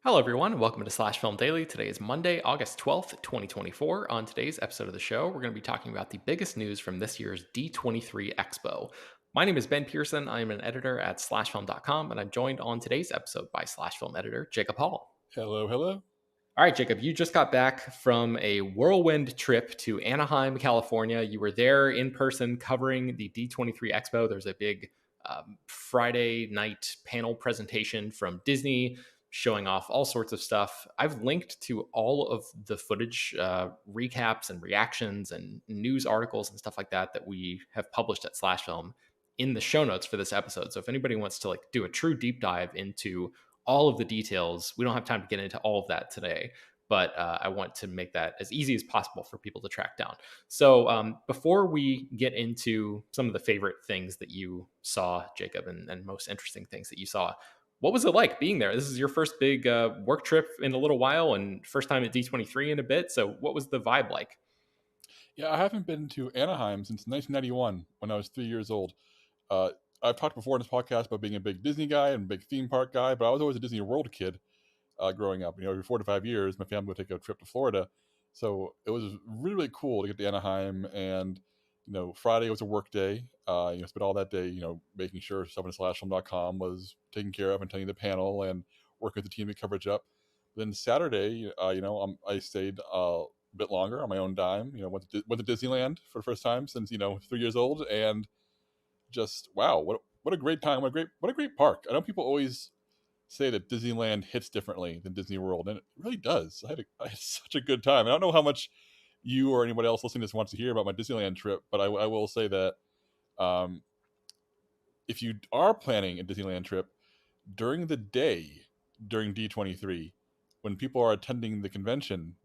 Hello, everyone. Welcome to Slash Film Daily. Today is Monday, August 12th, 2024. On today's episode of the show, we're going to be talking about the biggest news from this year's D23 Expo. My name is Ben Pearson. I am an editor at slashfilm.com, and I'm joined on today's episode by Slash Film editor Jacob Hall. Hello, hello. All right, Jacob, you just got back from a whirlwind trip to Anaheim, California. You were there in person covering the D23 Expo. There's a big Friday night panel presentation from Disney showing off all sorts of stuff. I've linked to all of the footage, recaps and reactions and news articles and stuff like that that we have published at Slash Film in the show notes for this episode. So if anybody wants to do a true deep dive into all of the details. We don't have time to get into all of that today, but I want to make that as easy as possible for people to track down. So before we get into some of the favorite things that you saw, Jacob, and most interesting things that you saw, what was it like being there? This is your first big work trip in a little while and first time at D23 in a bit. So what was the vibe like? Yeah, I haven't been to Anaheim since 1991 when I was 3 years old. Uh, I've talked before in this podcast about being a big Disney guy and a big theme park guy, but I was always a Disney World kid growing up. Every 4 to 5 years, my family would take a trip to Florida. So it was really, really cool to get to Anaheim. And, Friday was a work day. Spent all that day, making sure stuff on slashfilm.com was taken care of and attending the panel and working with the team to coverage up. Then Saturday, I stayed bit longer on my own dime. Went to Disneyland for the first time since 3 years old, and just wow, what a great time! What a great park. I know people always say that Disneyland hits differently than Disney World, and it really does. I had such a good time. I don't know how much you or anybody else listening to this wants to hear about my Disneyland trip, but I will say that um, if you are planning a Disneyland trip during the day during D23, when people are attending the convention,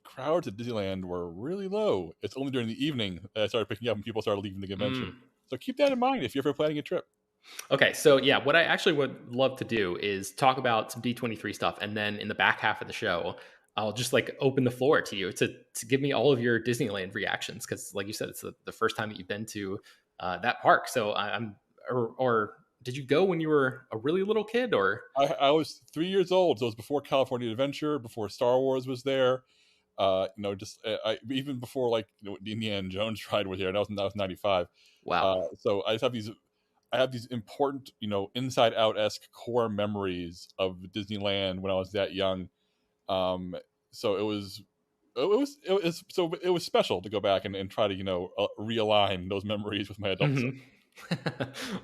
crowds at Disneyland were really low. It's only during the evening that I started picking up and people started leaving the convention. So keep that in mind if you're ever planning a trip. Okay, so yeah, what I actually would love to do is talk about some D23 stuff, and then in the back half of the show, I'll just open the floor to you to give me all of your Disneyland reactions, because like you said, it's the first time that you've been to that park. So or did you go when you were a really little kid, or? I was 3 years old, so it was before California Adventure, before Star Wars was there. Even before the Indiana Jones ride was here. That was 95. Wow. So I have these important, inside out esque core memories of Disneyland when I was that young. So it was special to go back and try to realign those memories with my adult self. Mhm.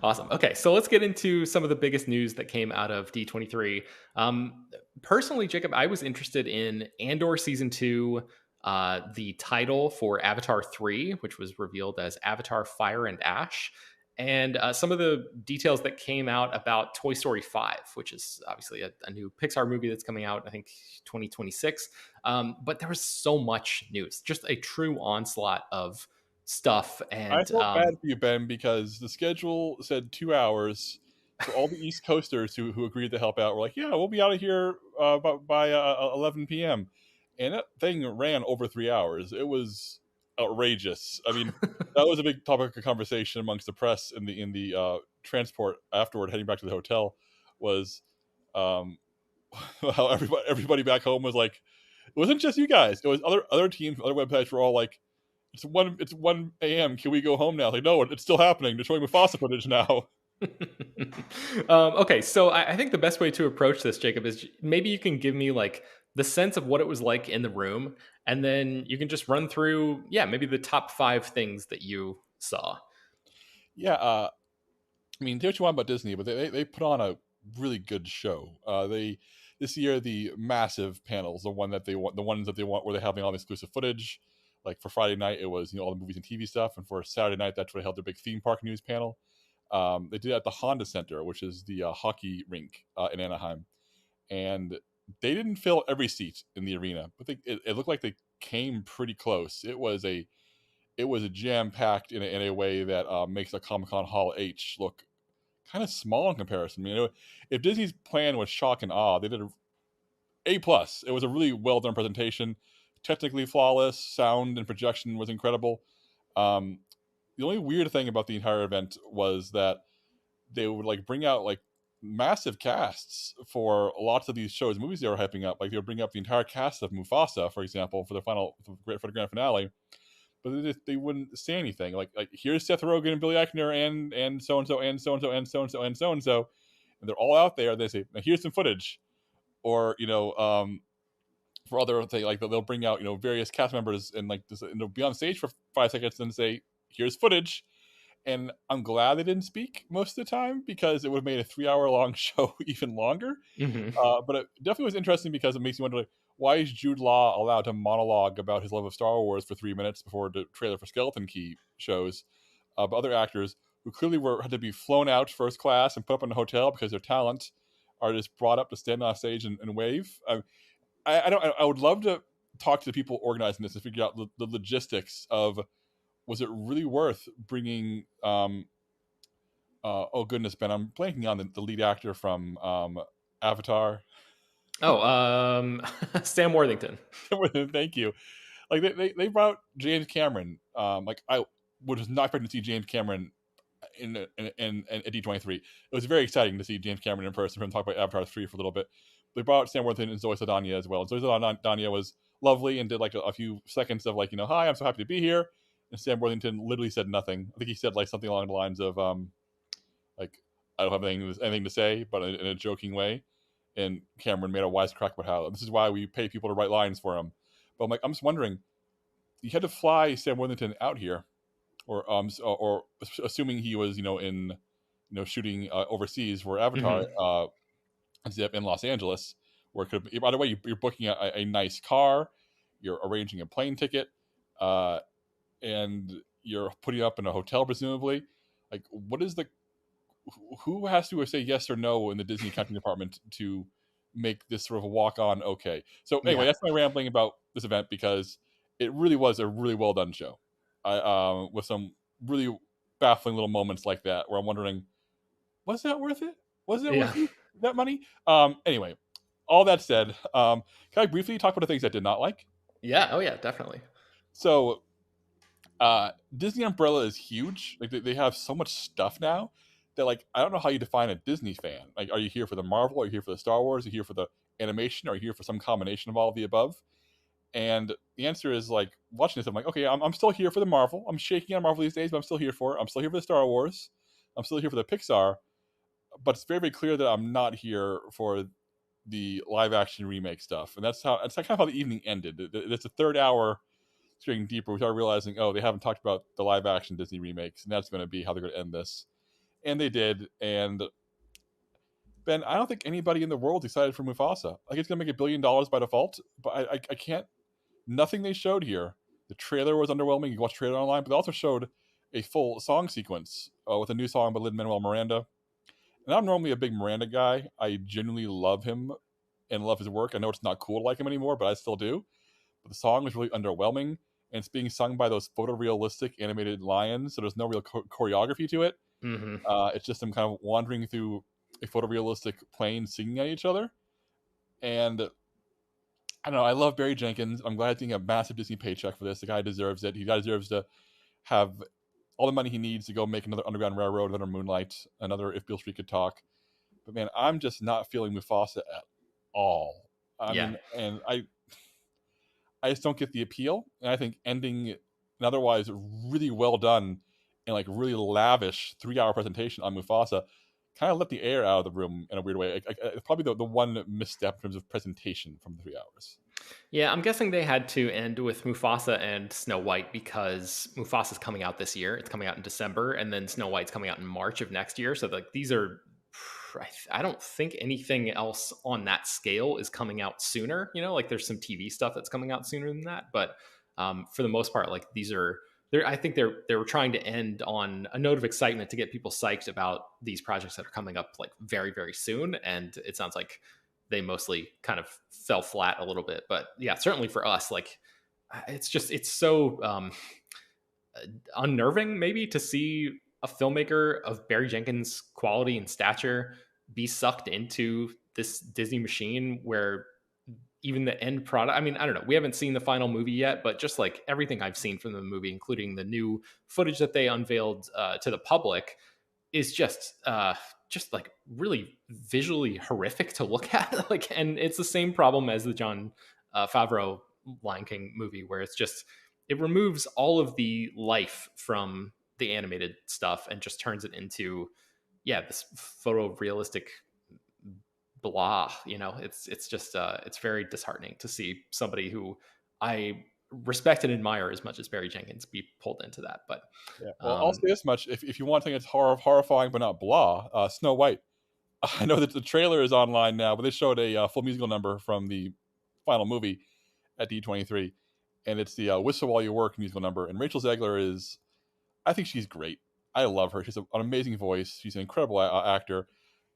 Awesome. Okay, so let's get into some of the biggest news that came out of D23. Personally, Jacob, I was interested in Andor season 2, the title for Avatar 3, which was revealed as Avatar Fire and Ash, and some of the details that came out about Toy Story 5, which is obviously a new Pixar movie that's coming out, I think 2026. But there was so much news, just a true onslaught of stuff. I And felt bad for you, Ben, because the schedule said 2 hours. So all the East Coasters who agreed to help out were like, "Yeah, we'll be out of here by 11 p.m." And that thing ran over 3 hours. It was outrageous. I mean, that was a big topic of conversation amongst the press in the transport afterward, heading back to the hotel. Was how everybody back home was like, it wasn't just you guys. It was other teams, other websites were all like, it's 1 a.m. Can we go home now? Like, no, it's still happening. They're showing Mufasa footage now. Okay, so I think the best way to approach this, Jacob, is maybe you can give me the sense of what it was like in the room, and then you can just run through, yeah, maybe the top 5 things that you saw. Yeah, I mean, say what you want about Disney, but they put on a really good show. They This year, the massive panels, the ones that they want, where they're having all the exclusive footage. Like for Friday night, it was all the movies and TV stuff, and for Saturday night, that's where they held their big theme park news panel. They did it at the Honda Center, which is the hockey rink in Anaheim, and they didn't fill every seat in the arena, but it looked like they came pretty close. It was a jam packed in a way that makes a Comic Con Hall H look kind of small in comparison. I mean, if Disney's plan was shock and awe, they did A plus. It was a really well done presentation, technically flawless. Sound and projection was incredible. The only weird thing about the entire event was that they would bring out massive casts for lots of these shows, movies they were hyping up. Like they would bring up the entire cast of Mufasa, for example, for the grand finale, but they wouldn't say anything. Like here's Seth Rogen and Billy Eichner and so and so and so and so and so and so and so and so, and they're all out there. They say, now here's some footage, or for other things, like they'll bring out various cast members and like this, and they'll be on stage for 5 seconds and say, here's footage. And I'm glad they didn't speak most of the time, because it would have made a 3 hour long show even longer. Mm-hmm. But it definitely was interesting, because it makes you wonder, like, why is Jude Law allowed to monologue about his love of Star Wars for 3 minutes before the trailer for Skeleton Key shows? But other actors who clearly had to be flown out first class and put up in a hotel because their talent are just brought up to stand on stage and wave. I would love to talk to the people organizing this and figure out the logistics of, was it really worth bringing oh goodness, Ben, I'm blanking on the lead actor from Avatar. Sam Worthington. Thank you. Like they brought James Cameron. Like I was not expecting to see James Cameron in at D23. It was very exciting to see James Cameron in person, for him talk about Avatar 3 for a little bit. They brought Sam Worthington and Zoe Saldana as well. And Zoe Saldana was lovely and did like a few seconds of like, hi, I'm so happy to be here. And Sam Worthington literally said nothing. I think he said like something along the lines of like, I don't have anything to say, but in a joking way. And Cameron made a wisecrack about how this is why we pay people to write lines for him. But I'm just wondering, you had to fly Sam Worthington out here, or assuming he was in shooting overseas for Avatar, instead of in Los Angeles, where it could be, by the way, you're booking a nice car, you're arranging a plane ticket, and you're putting up in a hotel presumably. Like, who has to say yes or no in the Disney accounting department to make this sort of a walk-on okay? So anyway, that's my rambling about this event, because it really was a really well done show. With some really baffling little moments like that, where I'm wondering, was that worth it? Was it worth that money? Anyway, all that said, can I briefly talk about the things I did not like? Yeah. Oh yeah, definitely. So Disney umbrella is huge. Like they have so much stuff now that, like, I don't know how you define a Disney fan. Like, are you here for the Marvel? Are you here for the Star Wars? Are you here for the animation? Are you here for some combination of all of the above? And the answer is, like, watching this, I'm like, okay, I'm still here for the Marvel. I'm shaking on Marvel these days, but I'm still here for it. I'm still here for the Star Wars. I'm still here for the Pixar. But it's very, very clear that I'm not here for the live action remake stuff. And that's kind of how the evening ended. It's a third hour. Getting deeper, we started realizing, they haven't talked about the live action Disney remakes, and that's going to be how they're going to end this. And they did. And Ben, I don't think anybody in the world is excited for Mufasa. Like, it's going to make $1 billion by default, but I can't. Nothing they showed here. The trailer was underwhelming. You can watch the trailer online, but they also showed a full song sequence with a new song by Lin-Manuel Miranda. And I'm normally a big Miranda guy. I genuinely love him and love his work. I know it's not cool to like him anymore, but I still do. But the song was really underwhelming. And it's being sung by those photorealistic animated lions, so there's no real choreography to it. It's just them kind of wandering through a photorealistic plane singing at each other. And I don't know, I love Barry Jenkins. I'm glad he's getting a massive Disney paycheck for this. The guy deserves it. He deserves to have all the money he needs to go make another Underground Railroad, another Moonlight, another If Beale Street Could Talk. But man, I'm just not feeling Mufasa at all. I mean, and I just don't get the appeal. And I think ending an otherwise really well done and like really lavish 3-hour presentation on Mufasa kind of let the air out of the room in a weird way. Probably the one misstep in terms of presentation from the 3 hours. Yeah, I'm guessing they had to end with Mufasa and Snow White, because Mufasa's coming out this year. It's coming out in December, and then Snow White's coming out in March of next year. So like these are, I don't think anything else on that scale is coming out sooner. Like there's some TV stuff that's coming out sooner than that, but for the most part, like these are. I think they were trying to end on a note of excitement to get people psyched about these projects that are coming up like very, very soon. And it sounds like they mostly kind of fell flat a little bit. But yeah, certainly for us, like it's so unnerving maybe to see a filmmaker of Barry Jenkins' quality and stature be sucked into this Disney machine where even the end product, I mean, I don't know, we haven't seen the final movie yet, but just like everything I've seen from the movie, including the new footage that they unveiled to the public, is just like really visually horrific to look at. Like, and it's the same problem as the John Favreau Lion King movie, where it's just it removes all of the life from the animated stuff and just turns it into this photorealistic blah. It's just it's very disheartening to see somebody who I respect and admire as much as Barry Jenkins be pulled into that. But Yeah. Well, I'll say this much: if you want something that's horrifying but not blah, Snow White. I know that the trailer is online now, but they showed a full musical number from the final movie at D23, and it's the "Whistle While You Work" musical number. And Rachel Zegler is, I think she's great. I love her. She's an amazing voice. She's an incredible actor.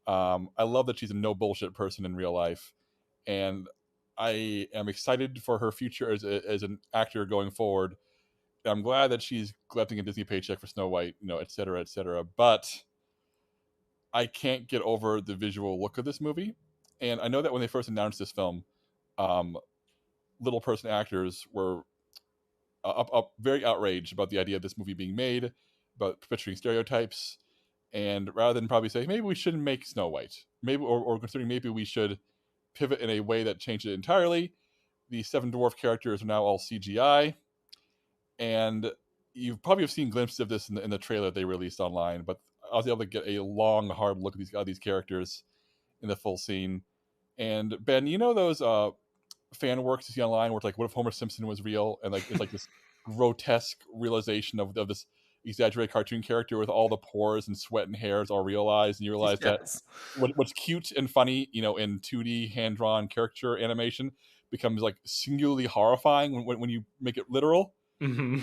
I love that she's a no bullshit person in real life, and I am excited for her future as an actor going forward. I'm glad that she's collecting a Disney paycheck for Snow White, et cetera, et cetera. But I can't get over the visual look of this movie. And I know that when they first announced this film, um, little person actors were very outraged about the idea of this movie being made, about perpetuating stereotypes. And rather than probably say, maybe we shouldn't make Snow White, maybe, or considering maybe we should pivot in a way that changed it entirely, the seven dwarf characters are now all CGI. And you probably have seen glimpses of this in the trailer they released online, but I was able to get a long, hard look at these characters in the full scene. And Ben, those fan works you see online where it's like, what if Homer Simpson was real? And like it's like this grotesque realization of this exaggerated cartoon character with all the pores and sweat and hairs all realized, and you realize that yes. what's cute and funny, in 2D hand drawn caricature animation becomes like singularly horrifying when you make it literal. Mm-hmm.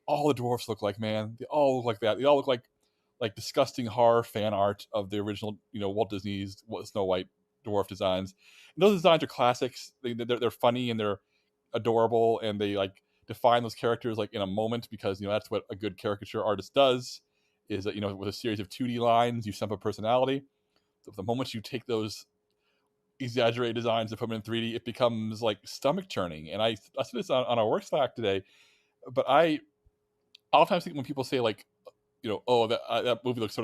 All the dwarfs look like, man. They all look like that. They all look like disgusting horror fan art of the original, Walt Disney's Snow White dwarf designs. And those designs are classics. They're funny and they're adorable, and they like define those characters like in a moment, because that's what a good caricature artist does. Is that with a series of 2D lines, you stamp a personality. So the moment you take those exaggerated designs and put them in 3D, it becomes like stomach churning. And I said this on our work Slack today, but I oftentimes think when people say like, oh, that movie looks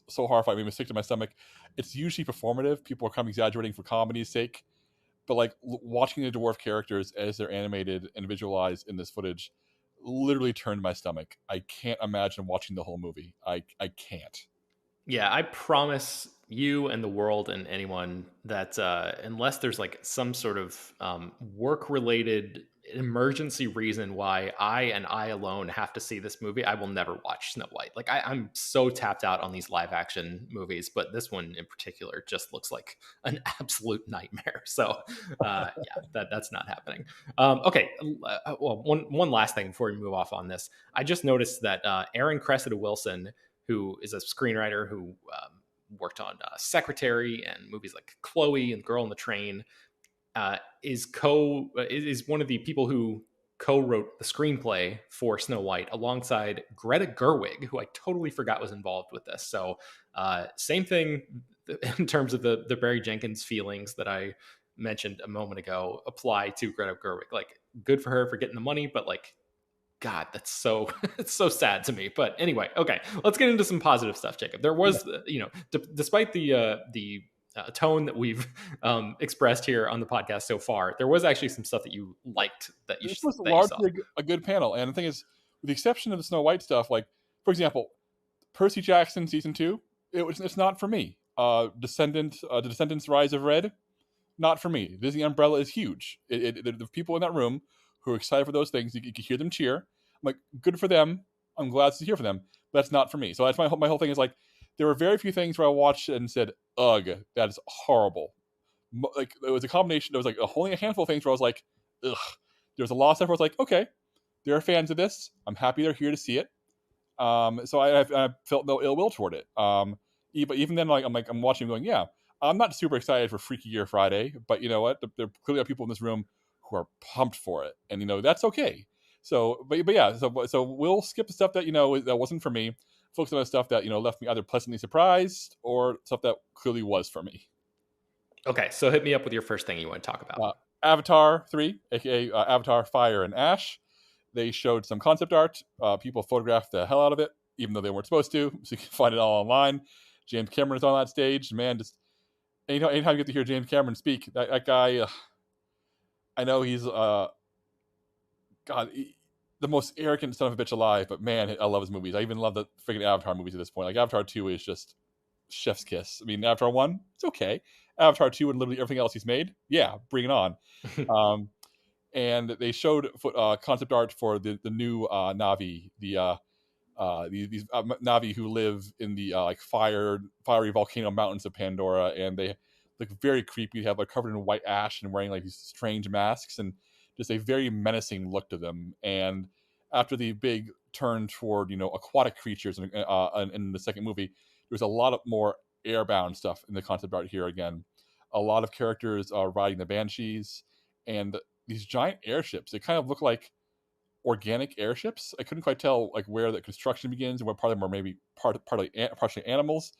so horrifying, made me sick to my stomach. It's usually performative. People are kind of exaggerating for comedy's sake. But like watching the dwarf characters as they're animated and visualized in this footage literally turned my stomach. I can't imagine watching the whole movie. I can't. Yeah, I promise you and the world and anyone that unless there's like some sort of work-related emergency reason why I alone have to see this movie, I will never watch Snow White. Like I'm so tapped out on these live action movies, but this one in particular just looks like an absolute nightmare. So that's not happening. Okay, well, one last thing before we move off on this, I just noticed that Aaron Cressida Wilson, who is a screenwriter who worked on Secretary and movies like Chloe and Girl on the Train, is one of the people who co-wrote the screenplay for Snow White alongside Greta Gerwig, who I totally forgot was involved with this. So same thing in terms of the Barry Jenkins feelings that I mentioned a moment ago apply to Greta Gerwig. Like, good for her for getting the money, but like, God, that's so it's so sad to me. But anyway, okay, let's get into some positive stuff, Jacob. There was, despite the tone that we've expressed here on the podcast so far, there was actually some stuff that you liked that This was that you saw. largely a good panel, and the thing is, with the exception of the Snow White stuff, like for example, Percy Jackson season 2, it's not for me. The Descendants Rise of Red, not for me. Disney umbrella is huge. The people in that room who are excited for those things, you can hear them cheer. I'm like, good for them. I'm glad to hear for them. But that's not for me. So that's my whole thing is like, there were very few things where I watched it and said, ugh, that is horrible. Like, it was a combination. There was like only a handful of things where I was like, ugh. There was a lot of stuff where I was like, okay, there are fans of this. I'm happy they're here to see it. So I felt no ill will toward it. Even then, like I'm watching, going, yeah, I'm not super excited for Freaky Gear Friday, but you know what? There clearly are people in this room who are pumped for it, and that's okay. So, but yeah, so we'll skip the stuff that that wasn't for me. Focus on the stuff that left me either pleasantly surprised or stuff that clearly was for me. Okay, so hit me up with your first thing you want to talk about. Avatar 3, aka Avatar Fire and Ash. They showed some concept art. People photographed the hell out of it. even though they weren't supposed to. So you can find it all online. James Cameron is on that stage. Man, just anytime you get to hear James Cameron speak, that guy, I know he's the most arrogant son of a bitch alive, but man, I love his movies. I even love the freaking Avatar movies at this point. Like Avatar 2 is just chef's kiss. I mean, Avatar 1, it's okay. Avatar 2 and literally everything else he's made, yeah, bring it on. And they showed concept art for the new Navi, these Navi who live in the like fiery volcano mountains of Pandora, and they look very creepy. They have like covered in white ash and wearing like these strange masks, and just a very menacing look to them. And after the big turn toward aquatic creatures in the second movie, there's a lot of more airbound stuff in the concept art here again. A lot of characters are riding the banshees, and these giant airships. They kind of look like organic airships. I couldn't quite tell like where the construction begins and what part of them are maybe partially animals.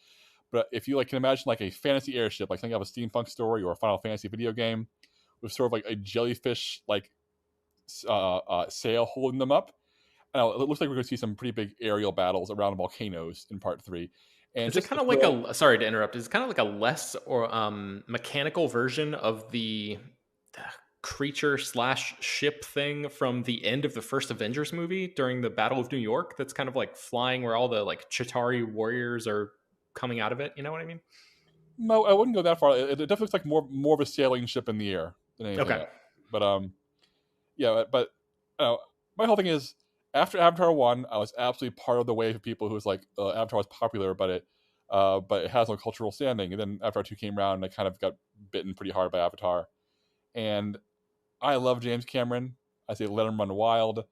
But if you like can imagine like a fantasy airship, like think of a steampunk story or a Final Fantasy video game, with sort of like a jellyfish like sail holding them up. Now it looks like we're going to see some pretty big aerial battles around volcanoes in Part 3. And is it kind of like sorry to interrupt? Is it kind of like a less or mechanical version of the creature / ship thing from the end of the first Avengers movie during the Battle of New York? That's kind of like flying where all the like Chitauri warriors are coming out of it. You know what I mean? No, I wouldn't go that far. It definitely looks like more of a sailing ship in the air than anything else. But yeah, but my whole thing is after Avatar 1, I was absolutely part of the wave of people who was like Avatar was popular, but it has no cultural standing. And then Avatar 2 came around, and I kind of got bitten pretty hard by Avatar. And I love James Cameron. I say let him run wild.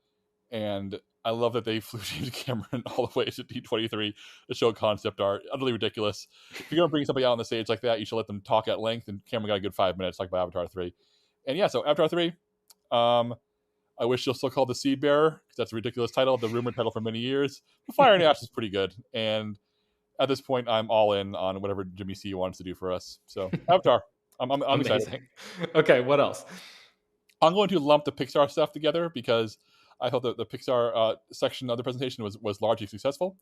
And I love that they flew James Cameron all the way to D23 to show concept art. Utterly ridiculous. If you're going to bring somebody out on the stage like that, you should let them talk at length. And Cameron got a good 5 minutes, like by Avatar 3. And yeah, so Avatar 3, I wish you'll still call the Seed Bearer, because that's a ridiculous title, the rumored title for many years. But Fire and Ash is pretty good. And at this point, I'm all in on whatever Jimmy C wants to do for us. So Avatar, I'm excited. Okay, what else? I'm going to lump the Pixar stuff together because I thought that the Pixar section of the presentation was largely successful.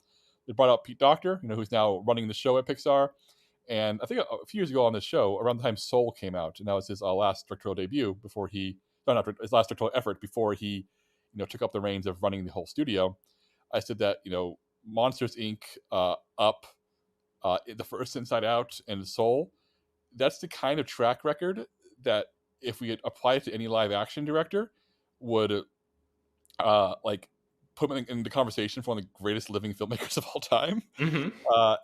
They brought out Pete Docter, who's now running the show at Pixar. And I think a few years ago on this show, around the time Soul came out, and that was his last directorial debut before his last directorial effort before he, took up the reins of running the whole studio. I said that, Monsters Inc., Up, the first Inside Out, and Soul, that's the kind of track record that if we apply it to any live action director, would like put him in the conversation for one of the greatest living filmmakers of all time. Mm-hmm.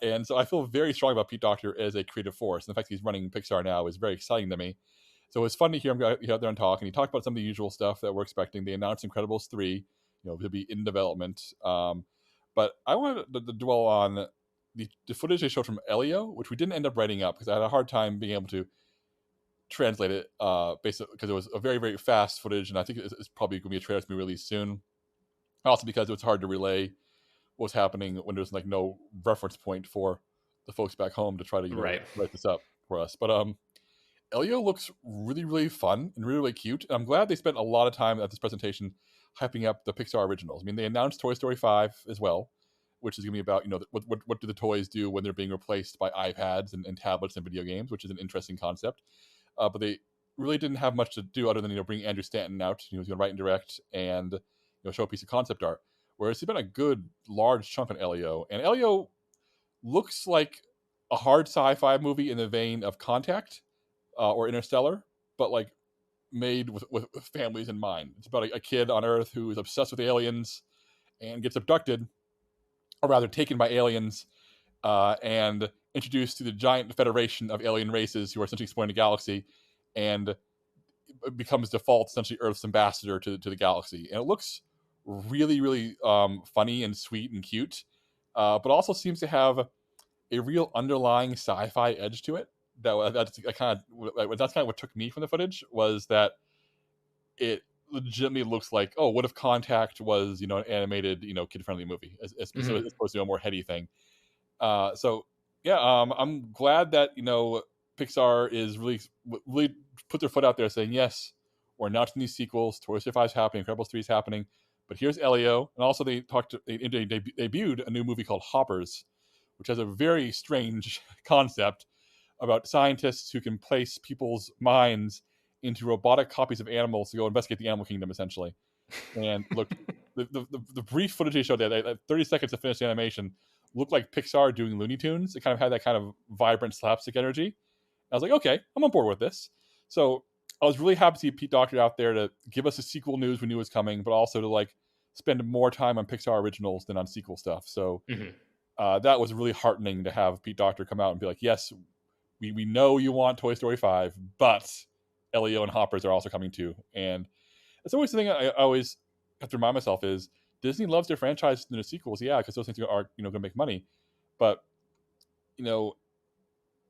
And so I feel very strong about Pete Docter as a creative force. And the fact that he's running Pixar now is very exciting to me. So it's fun to hear him go out there and talk. And he talked about some of the usual stuff that we're expecting. They announced Incredibles 3, to be in development. But I wanted to dwell on the footage they showed from Elio, which we didn't end up writing up because I had a hard time being able to translate it basically because it was a very, very fast footage. And I think it's probably going to be a trailer to be released soon. Also because it was hard to relay what was happening when there's like no reference point for the folks back home to try to write this up for us. But Elio looks really, really fun and really, really cute. And I'm glad they spent a lot of time at this presentation hyping up the Pixar originals. I mean, they announced Toy Story 5 as well, which is going to be about, what do the toys do when they're being replaced by iPads and tablets and video games, which is an interesting concept. But they really didn't have much to do other than, bring Andrew Stanton out. He was going to write and direct and, show a piece of concept art. Whereas it's been a good, large chunk on Elio. And Elio looks like a hard sci-fi movie in the vein of Contact or Interstellar, but like made with families in mind. It's about a kid on Earth who is obsessed with aliens and gets abducted, or rather taken by aliens, and introduced to the giant federation of alien races who are essentially exploring the galaxy, and becomes default, essentially Earth's ambassador to the galaxy. And it looks really, really funny and sweet and cute, but also seems to have a real underlying sci-fi edge to it. That's kind of what took me from the footage, was that it legitimately looks like, oh, what if Contact was, an animated, kid-friendly movie, as opposed to a more heady thing. So yeah, I'm glad that Pixar is really put their foot out there saying, yes, we're announcing these sequels. Toy Story 5 is happening, Incredibles 3 is happening, But here's Elio, and also they debuted a new movie called Hoppers, which has a very strange concept about scientists who can place people's minds into robotic copies of animals to go investigate the animal kingdom, essentially. And look, the brief footage they showed there, 30 seconds of finished animation, looked like Pixar doing Looney Tunes. It kind of had that kind of vibrant slapstick energy. I was like, okay, I'm on board with this. So I was really happy to see Pete Docter out there to give us a sequel news we knew was coming, but also to like spend more time on Pixar originals than on sequel stuff. So that was really heartening to have Pete Docter come out and be like, yes, we know you want Toy Story 5, but Elio and Hoppers are also coming too. And it's always the thing I always have to remind myself is Disney loves their franchises and their sequels, yeah, because those things are going to make money. But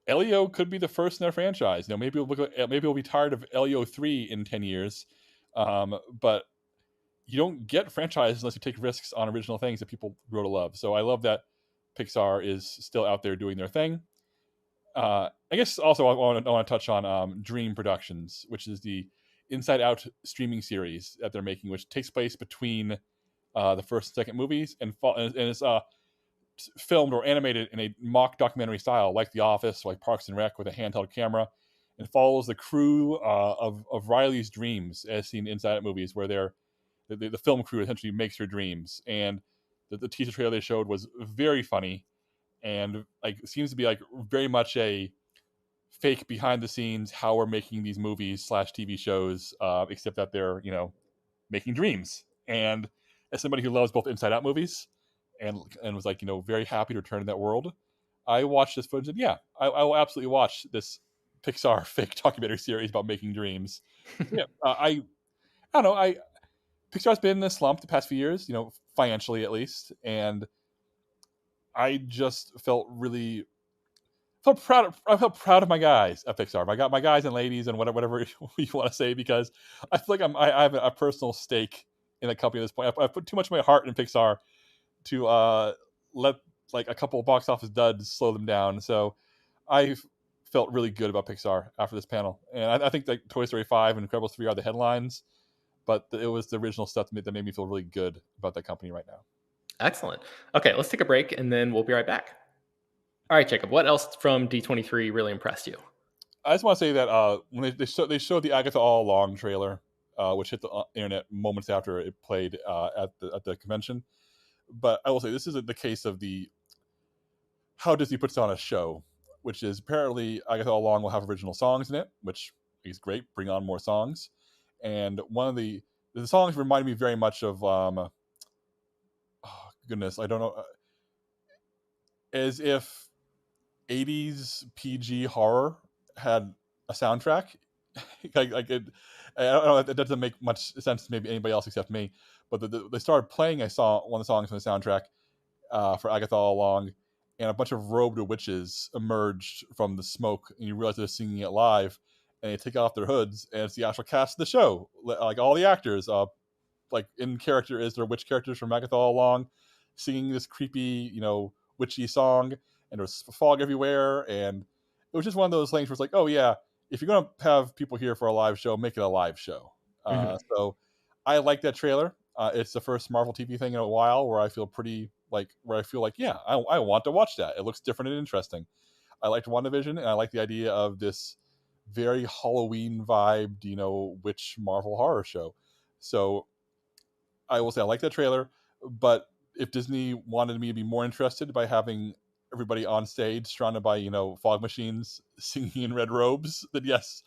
Elio could be the first in their franchise. Maybe we'll be tired of Elio 3 in 10 years, but you don't get franchises unless you take risks on original things that people grow to love. So I love that Pixar is still out there doing their thing. I guess also I want to touch on Dream Productions, which is the Inside Out streaming series that they're making, which takes place between the first and second movies, and it's filmed or animated in a mock documentary style, like The Office, like Parks and Rec, with a handheld camera, and follows the crew of Riley's dreams, as seen inside Out movies, where the film crew essentially makes her dreams. And the teaser trailer they showed was very funny, and like seems to be like very much a fake behind the scenes how we're making these movies / TV shows, except that they're making dreams. And as somebody who loves both Inside Out movies and was like very happy to return to that world, I watched this footage and yeah, I will absolutely watch this Pixar fake documentary series about making dreams. Yeah, I don't know. Pixar's been in a slump the past few years, financially at least, and I just felt proud. I felt proud of my guys at Pixar. My guys and ladies and whatever you want to say, because I feel like I have a personal stake in the company at this point. I put too much of my heart in Pixar to let like a couple of box office duds slow them down. So I felt really good about Pixar after this panel, and I think like Toy Story 5 and Incredibles 3 are the headlines, but it was the original stuff that made me feel really good about that company right now. Excellent. Okay, let's take a break and then we'll be right back. All right, Jacob, what else from D23 really impressed you? I just want to say that when they showed the Agatha All Along trailer, which hit the internet moments after it played at the convention. But I will say this isn't the case of how Disney puts on a show, which is apparently Agatha All Along will have original songs in it, which is great. Bring on more songs. And one of the songs reminded me very much of oh goodness, I don't know, as if 80s PG horror had a soundtrack. like it, I don't know, it doesn't make much sense to maybe anybody else except me, but they started playing one of the songs from the soundtrack for Agatha All Along, and a bunch of robed witches emerged from the smoke, and you realize they're singing it live, and they take off their hoods, and it's the actual cast of the show, like all the actors, like in character is their witch characters from Agatha All Along, singing this creepy, witchy song, and there was fog everywhere, and it was just one of those things where it's like, oh yeah, if you're gonna have people here for a live show, make it a live show. So I like that trailer. It's the first Marvel TV thing in a while where I feel yeah, I want to watch that. It looks different and interesting. I liked WandaVision, and I like the idea of this very Halloween vibed, witch Marvel horror show. So I will say I like that trailer, but if Disney wanted me to be more interested by having everybody on stage surrounded by fog machines singing in red robes, then yes,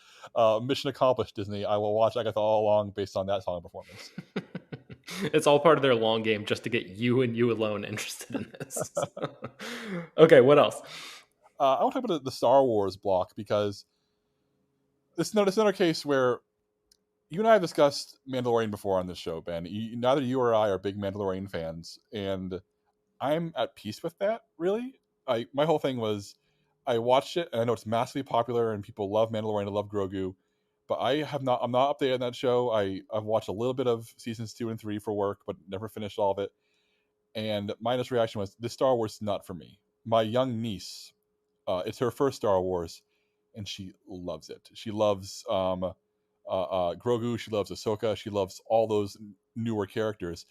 mission accomplished, Disney. I will watch Agatha All Along based on that song performance. It's all part of their long game just to get you and you alone interested in this. Okay, what else? I want to talk about the Star Wars block, because this is another case where you and I have discussed Mandalorian before on this show, Ben. Neither you or I are big Mandalorian fans, and I'm at peace with that, really. My whole thing was, I watched it, and I know it's massively popular, and people love Mandalorian, love Grogu, but I'm not up there on that show. I've watched a little bit of seasons 2 and 3 for work, but never finished all of it. And my initial reaction was, this Star Wars is not for me. My young niece, it's her first Star Wars, and she loves it. She loves Grogu. She loves Ahsoka. She loves all those newer characters.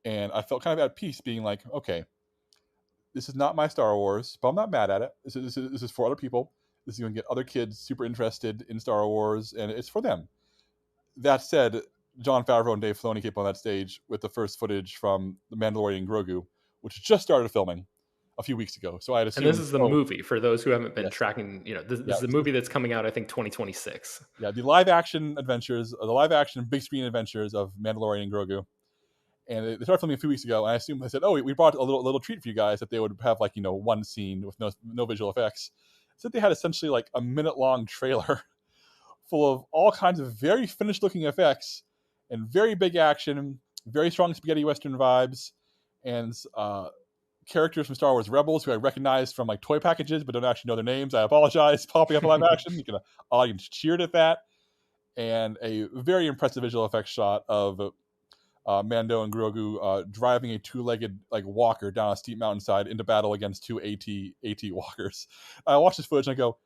And I felt kind of at peace being like, okay, this is not my Star Wars, but I'm not mad at it. This is for other people. This is going to get other kids super interested in Star Wars, and it's for them. That said, Jon Favreau and Dave Filoni came on that stage with the first footage from The Mandalorian and Grogu, which just started filming a few weeks ago. So I had And this assumed, is the oh, movie for those who haven't been yes, tracking. This yeah, is the movie that's coming out, I think, 2026. yeah, the live action adventures, the live action big screen adventures of Mandalorian and Grogu. And they started filming a few weeks ago, and I assumed, I said, oh, we brought a little treat for you guys, that they would have like, one scene with no visual effects. So they had essentially like a minute-long trailer full of all kinds of very finished-looking effects and very big action, very strong spaghetti western vibes, and characters from Star Wars Rebels who I recognized from like toy packages but don't actually know their names. I apologize. Popping up in live action, you can audience cheered at that, and a very impressive visual effects shot of Mando and Grogu driving a two-legged like walker down a steep mountainside into battle against two AT walkers. I watched this footage and I go,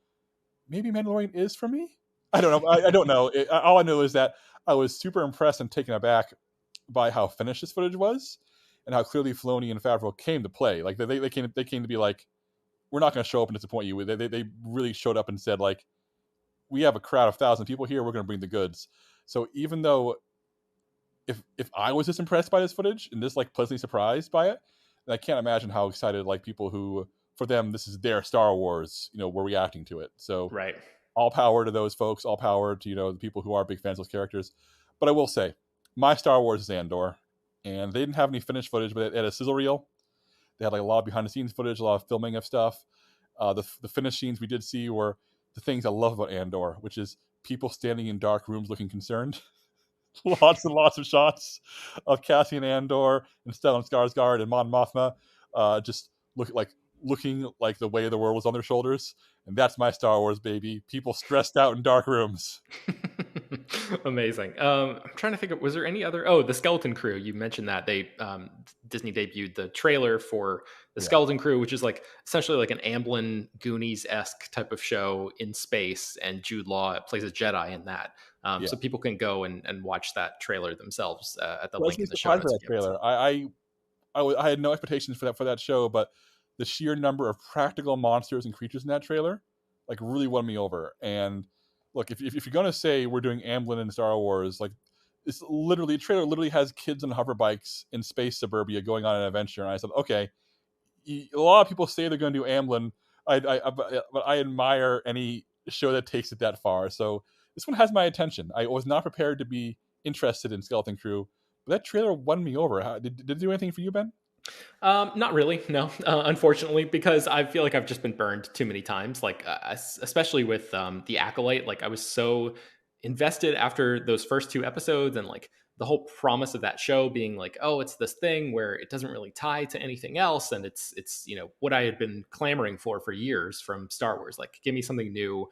maybe Mandalorian is for me. I don't know. I don't know. All I know is that I was super impressed and taken aback by how finished this footage was, and how clearly Filoni and Favreau came to play. Like they came to be like, we're not going to show up and disappoint you. They really showed up and said like, we have a crowd of 1,000 people here. We're going to bring the goods. So even though if I was this impressed by this footage and this like pleasantly surprised by it, then I can't imagine how excited like people who, for them, this is their Star Wars, were reacting to it. So Right. all power to those folks, all power to the people who are big fans of those characters. But I will say, my Star Wars is Andor, and they didn't have any finished footage, but they had a sizzle reel. They had like a lot of behind the scenes footage, a lot of filming of stuff. The finished scenes we did see were the things I love about Andor, which is people standing in dark rooms looking concerned. Lots and lots of shots of Cassian Andor and Stellan Skarsgård and Mon Mothma, just looking like the weight of the world was on their shoulders. And that's my Star Wars, baby. People stressed out in dark rooms. Amazing. I'm trying to think of, was there any other? Oh, the Skeleton Crew. You mentioned that they Disney debuted the trailer for the Yeah. Skeleton Crew, which is like essentially like an Amblin Goonies-esque type of show in space, and Jude Law plays a Jedi in that. Yeah. So people can go and watch that trailer themselves at the I was link really in the show surprised by notes. that trailer. I had no expectations for that show, but the sheer number of practical monsters and creatures in that trailer, like, really won me over. And look, if you're gonna say we're doing Amblin in Star Wars, like, it's literally, the trailer literally has kids on hover bikes in space suburbia going on an adventure, and I said, okay, a lot of people say they're going to do Amblin, but I admire any show that takes it that far. So this one has my attention. I was not prepared to be interested in Skeleton Crew, but that trailer won me over. Did it do anything for you, Ben? Not really, no. Unfortunately, because I feel like I've just been burned too many times. Like, especially with the Acolyte. Like, I was so invested after those first two episodes, and like the whole promise of that show being like, oh, it's this thing where it doesn't really tie to anything else, and it's what I had been clamoring for years from Star Wars. Like, give me something new,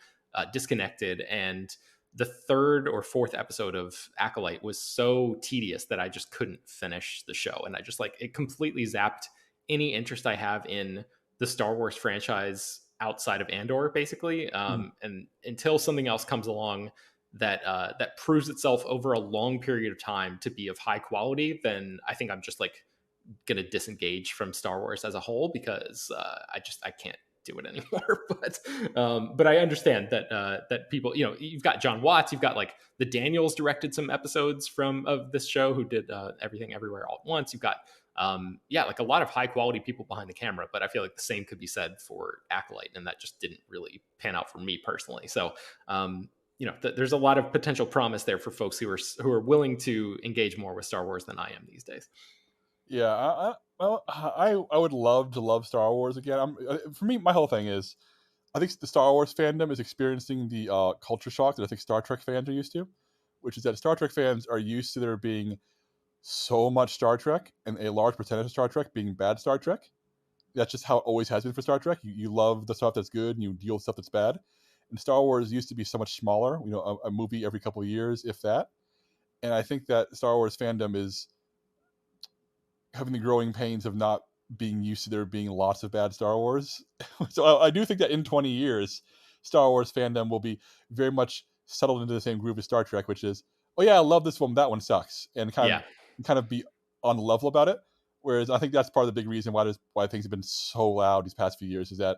disconnected, and the third or fourth episode of Acolyte was so tedious that I just couldn't finish the show. And I just like, it completely zapped any interest I have in the Star Wars franchise outside of Andor, basically. And until something else comes along that proves itself over a long period of time to be of high quality, then I think I'm just like going to disengage from Star Wars as a whole, because I can't do it anymore. But I understand that people, you've got John Watts, you've got like the Daniels directed some episodes of this show, who did Everything Everywhere All at Once. You've got like a lot of high quality people behind the camera, but I feel like the same could be said for Acolyte, and that just didn't really pan out for me personally. So there's a lot of potential promise there for folks who are willing to engage more with Star Wars than I am these days. Yeah, I would love to love Star Wars again. For me, my whole thing is, I think the Star Wars fandom is experiencing the culture shock that I think Star Trek fans are used to, which is that Star Trek fans are used to there being so much Star Trek, and a large percentage of Star Trek being bad Star Trek. That's just how it always has been for Star Trek. You love the stuff that's good, and you deal with stuff that's bad. And Star Wars used to be so much smaller, a movie every couple of years, if that. And I think that Star Wars fandom is having the growing pains of not being used to there being lots of bad Star Wars. So I do think that in 20 years, Star Wars fandom will be very much settled into the same groove as Star Trek, which is, oh yeah, I love this one, that one sucks, and Yeah. kind of be on the level about it. Whereas I think that's part of the big reason why things have been so loud these past few years is that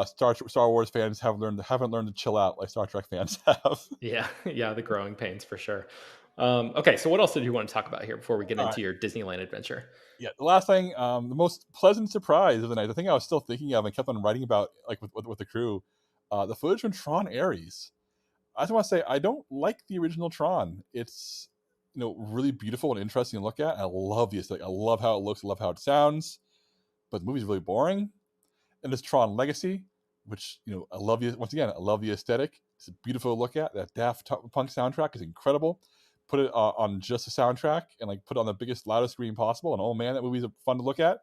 Star Wars fans haven't learned to chill out like Star Trek fans have. Yeah. Yeah. The growing pains for sure. Okay. So what else did you want to talk about here before we get All right, into your Disneyland adventure? yeah. The last thing, the most pleasant surprise of the night, the thing I was still thinking of and kept on writing about, like with the crew, the footage from Tron Ares. I just want to say I don't like the original Tron. It's really beautiful and interesting to look at. I love the aesthetic. I love how it looks. I love how it sounds. But the movie's really boring. And there's Tron Legacy, which I love. Once again, I love the aesthetic. It's a beautiful to look at. That Daft Punk soundtrack is incredible. Put it on just a soundtrack and like put it on the biggest, loudest screen possible. And oh man, that movie's fun to look at.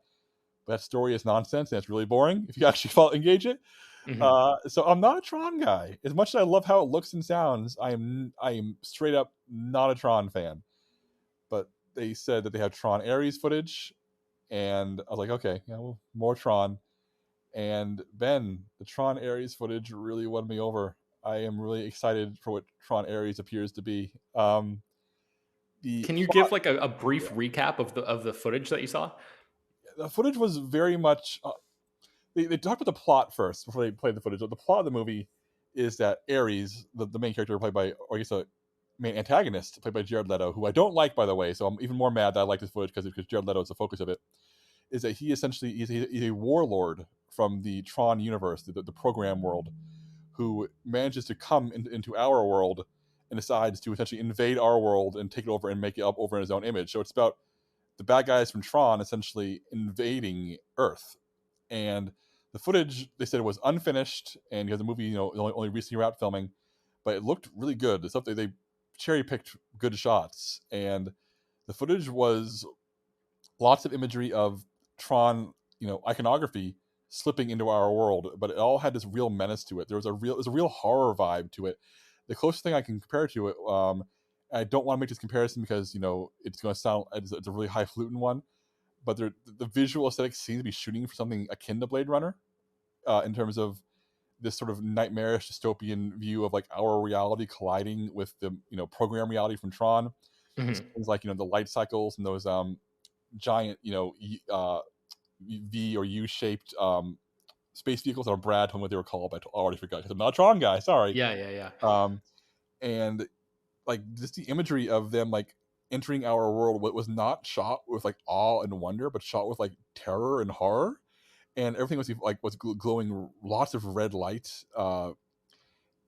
But that story is nonsense and it's really boring if you actually engage it. Hmm. So I'm not a Tron guy. As much as I love how it looks and sounds, I am straight up not a Tron fan. But they said that they have Tron Ares footage, and I was like, okay, yeah, well, more Tron. And Ben, the Tron Ares footage really won me over. I am really excited for what Tron Ares appears to be. The Can you plot, give like a brief recap of the footage that you saw? the footage was very much. They talked about the plot first before they played the footage. The plot of the movie is that Ares, the main character played by, or I guess a main antagonist played by Jared Leto, who I don't like, by the way. So I'm even more mad that I like this footage because Jared Leto is the focus of it. Is that he essentially he's a warlord from the Tron universe, the program world, who manages to come into our world and decides to essentially invade our world and take it over and make it up over in his own image. So it's about the bad guys from Tron essentially invading Earth. And the footage, they said, was unfinished, and because the movie only recently wrapped filming, but it looked really good. It's something they cherry picked good shots, and the footage was lots of imagery of Tron, iconography slipping into our world, but it all had this real menace to it. There's a real horror vibe to it. The closest thing I can compare to it, I don't want to make this comparison because it's going to sound it's a really highfalutin one, but the visual aesthetic seems to be shooting for something akin to Blade Runner, in terms of this sort of nightmarish dystopian view of like our reality colliding with the program reality from Tron. It's Hmm. things like the light cycles and those giant V or U shaped space vehicles. Or Brad told me what they were called, but I already forgot because I'm not a Tron guy. Sorry. Yeah, yeah, yeah. Um, and like just the imagery of them like entering our world was not shot with like awe and wonder, but shot with like terror and horror. And everything was glowing lots of red light,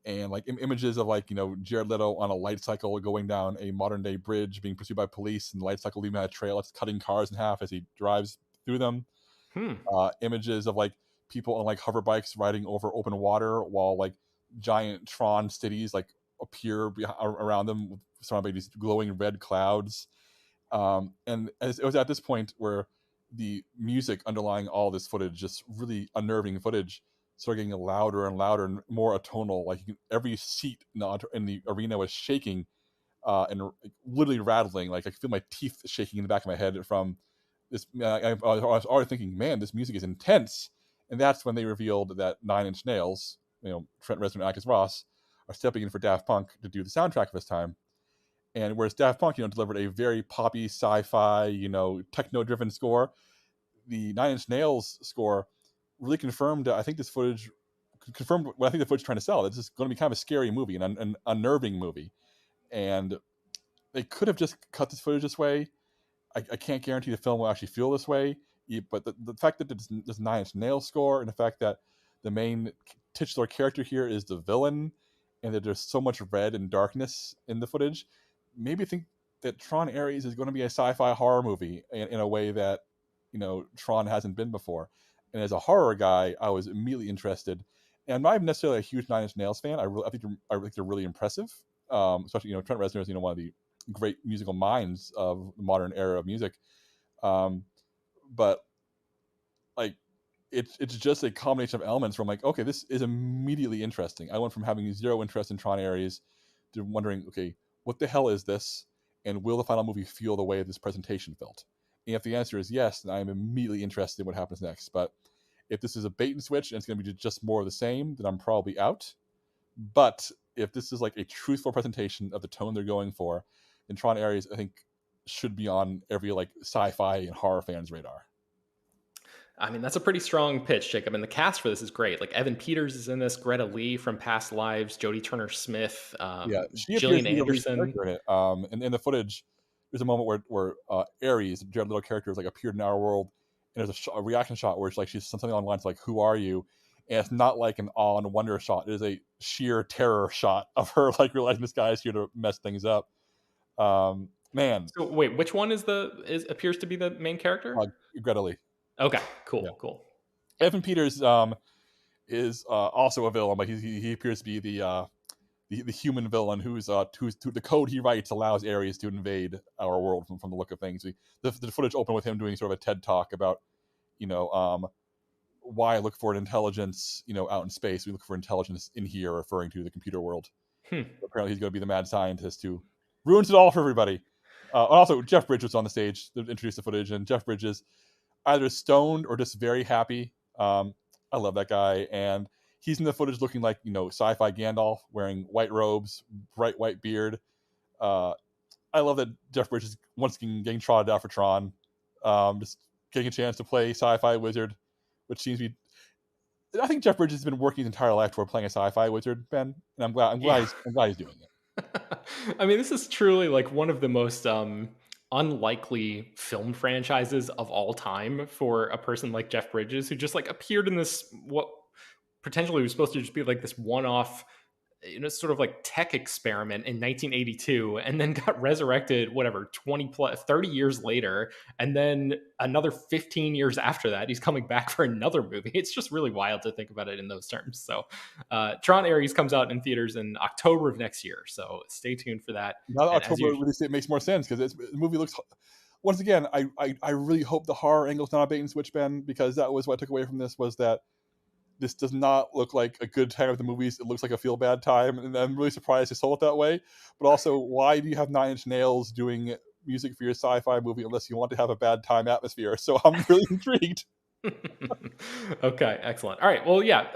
and like images of like Jared Leto on a light cycle going down a modern day bridge being pursued by police, and the light cycle leaving out a trail. It's cutting cars in half as he drives through them. Hmm. Images of like people on like hover bikes riding over open water while like giant Tron cities like appear around them, surrounded by these glowing red clouds. And it was at this point where the music underlying all this footage, just really unnerving footage, started getting louder and louder and more atonal. Like every seat in the arena was shaking, and literally rattling. Like I could feel my teeth shaking in the back of my head from this. I was already thinking, man, this music is intense. And that's when they revealed that Nine Inch Nails, Trent Reznor and Atticus Ross, are stepping in for Daft Punk to do the soundtrack of this time. And whereas Daft Punk, delivered a very poppy, sci-fi, techno-driven score, the Nine Inch Nails score really confirmed. I think this footage confirmed what I think the footage is trying to sell. That this is going to be kind of a scary movie, an unnerving movie, and they could have just cut this footage this way. I can't guarantee the film will actually feel this way, but the fact that this Nine Inch Nails score and the fact that the main titular character here is the villain, and that there's so much red and darkness in the footage, maybe think that Tron Ares is going to be a sci-fi horror movie in a way that Tron hasn't been before. And as a horror guy, I was immediately interested. And I'm not even necessarily a huge Nine Inch Nails fan. I think they're really impressive. Especially Trent Reznor is one of the great musical minds of the modern era of music. Um, but like it's just a combination of elements from like, okay, this is immediately interesting. I went from having zero interest in Tron Ares to wondering, okay, what the hell is this? And will the final movie feel the way this presentation felt? And if the answer is yes, then I'm immediately interested in what happens next. But if this is a bait and switch and it's going to be just more of the same, then I'm probably out. But if this is like a truthful presentation of the tone they're going for, then Tron Ares, I think, should be on every like sci-fi and horror fans' radar. I mean, that's a pretty strong pitch, Jacob. And the cast for this is great. Like Evan Peters is in this, Greta Lee from Past Lives, Jodie Turner-Smith, Yeah, she appears Gillian to be the lead Anderson. character in it. And in the footage, there's a moment where Ares, Jared Leto character, is like appeared in our world, and there's a reaction shot where it's like she's something on lines like "Who are you?" And it's not like an awe and wonder shot. It is a sheer terror shot of her like realizing this guy is here to mess things up. Man, So wait, which one appears to be the main character? uh, Greta Lee. Okay, Yeah, cool. Evan Peters is also a villain, but he appears to be the human villain who's the code he writes allows Ares to invade our world from the look of things. The footage opened with him doing sort of a TED talk about, you know, why I look for an intelligence, out in space. We look for intelligence in here, referring to the computer world. Hmm. Apparently, he's going to be the mad scientist who ruins it all for everybody. Also, Jeff Bridges was on the stage to introduce the footage, and Jeff Bridges either stoned or just very happy. I love that guy, and he's in the footage looking like sci-fi Gandalf, wearing white robes, bright white beard. I love that Jeff Bridges once again getting trotted out for Tron, just getting a chance to play sci-fi wizard, which seems to be. I think Jeff Bridges has been working his entire life toward playing a sci-fi wizard, Ben, and I'm glad Yeah. he's doing it. I mean, this is truly like one of the most unlikely film franchises of all time for a person like Jeff Bridges, who just like appeared in this what potentially was supposed to just be like this one-off, sort of like tech experiment in 1982, and then got resurrected, whatever, 20 plus 30 years later, and then another 15 years after that he's coming back for another movie. It's just really wild to think about it in those terms. So Tron Ares comes out in theaters in October of next year, so stay tuned for that. Now that And as October you release date makes more sense because the movie looks. Once again, I really hope the horror angle's not a bait and switch, Ben, because that was what I took away from this, was that this does not look like a good time of the movies. It looks like a feel bad time, and I'm really surprised they sold it that way. But also, why do you have Nine Inch Nails doing music for your sci-fi movie unless you want to have a bad time atmosphere? So I'm really intrigued. Okay, excellent. All right. Well, yeah,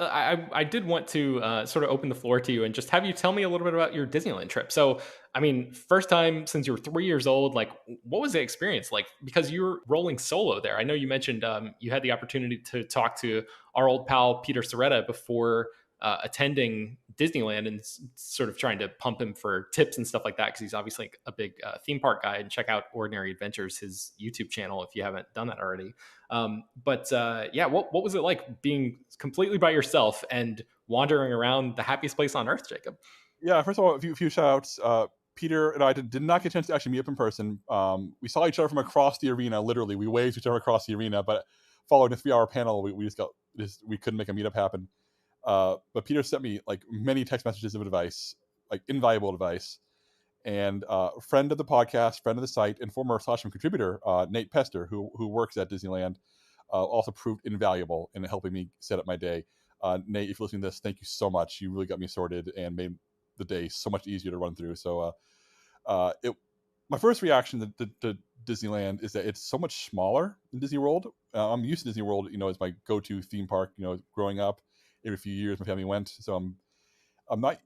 I did want to sort of open the floor to you and just have you tell me a little bit about your Disneyland trip. So, I mean, first time since you were 3 years old, like, what was the experience like? Because you were rolling solo there. I know you mentioned you had the opportunity to talk to our old pal Peter Soretta before attending Disneyland and sort of trying to pump him for tips and stuff like that, because he's obviously like a big theme park guy. And check out Ordinary Adventures, his YouTube channel, if you haven't done that already. Yeah, what was it like being completely by yourself and wandering around the happiest place on earth, Jacob? Yeah, first of all, a few shout outs. Peter and I did not get a chance to actually meet up in person. We saw each other from across the arena. Literally, we waved to each other across the arena. But following a 3-hour panel, we couldn't make a meetup happen. But Peter sent me like many text messages of advice, like invaluable advice. And friend of the podcast, friend of the site, and former Slashman contributor, Nate Pester, who works at Disneyland, also proved invaluable in helping me set up my day. Nate, if you're listening to this, thank you so much. You really got me sorted and made the day so much easier to run through. So my first reaction to Disneyland is that it's so much smaller than Disney World. I'm used to Disney World, as my go-to theme park. Growing up, every few years my family went. So I'm not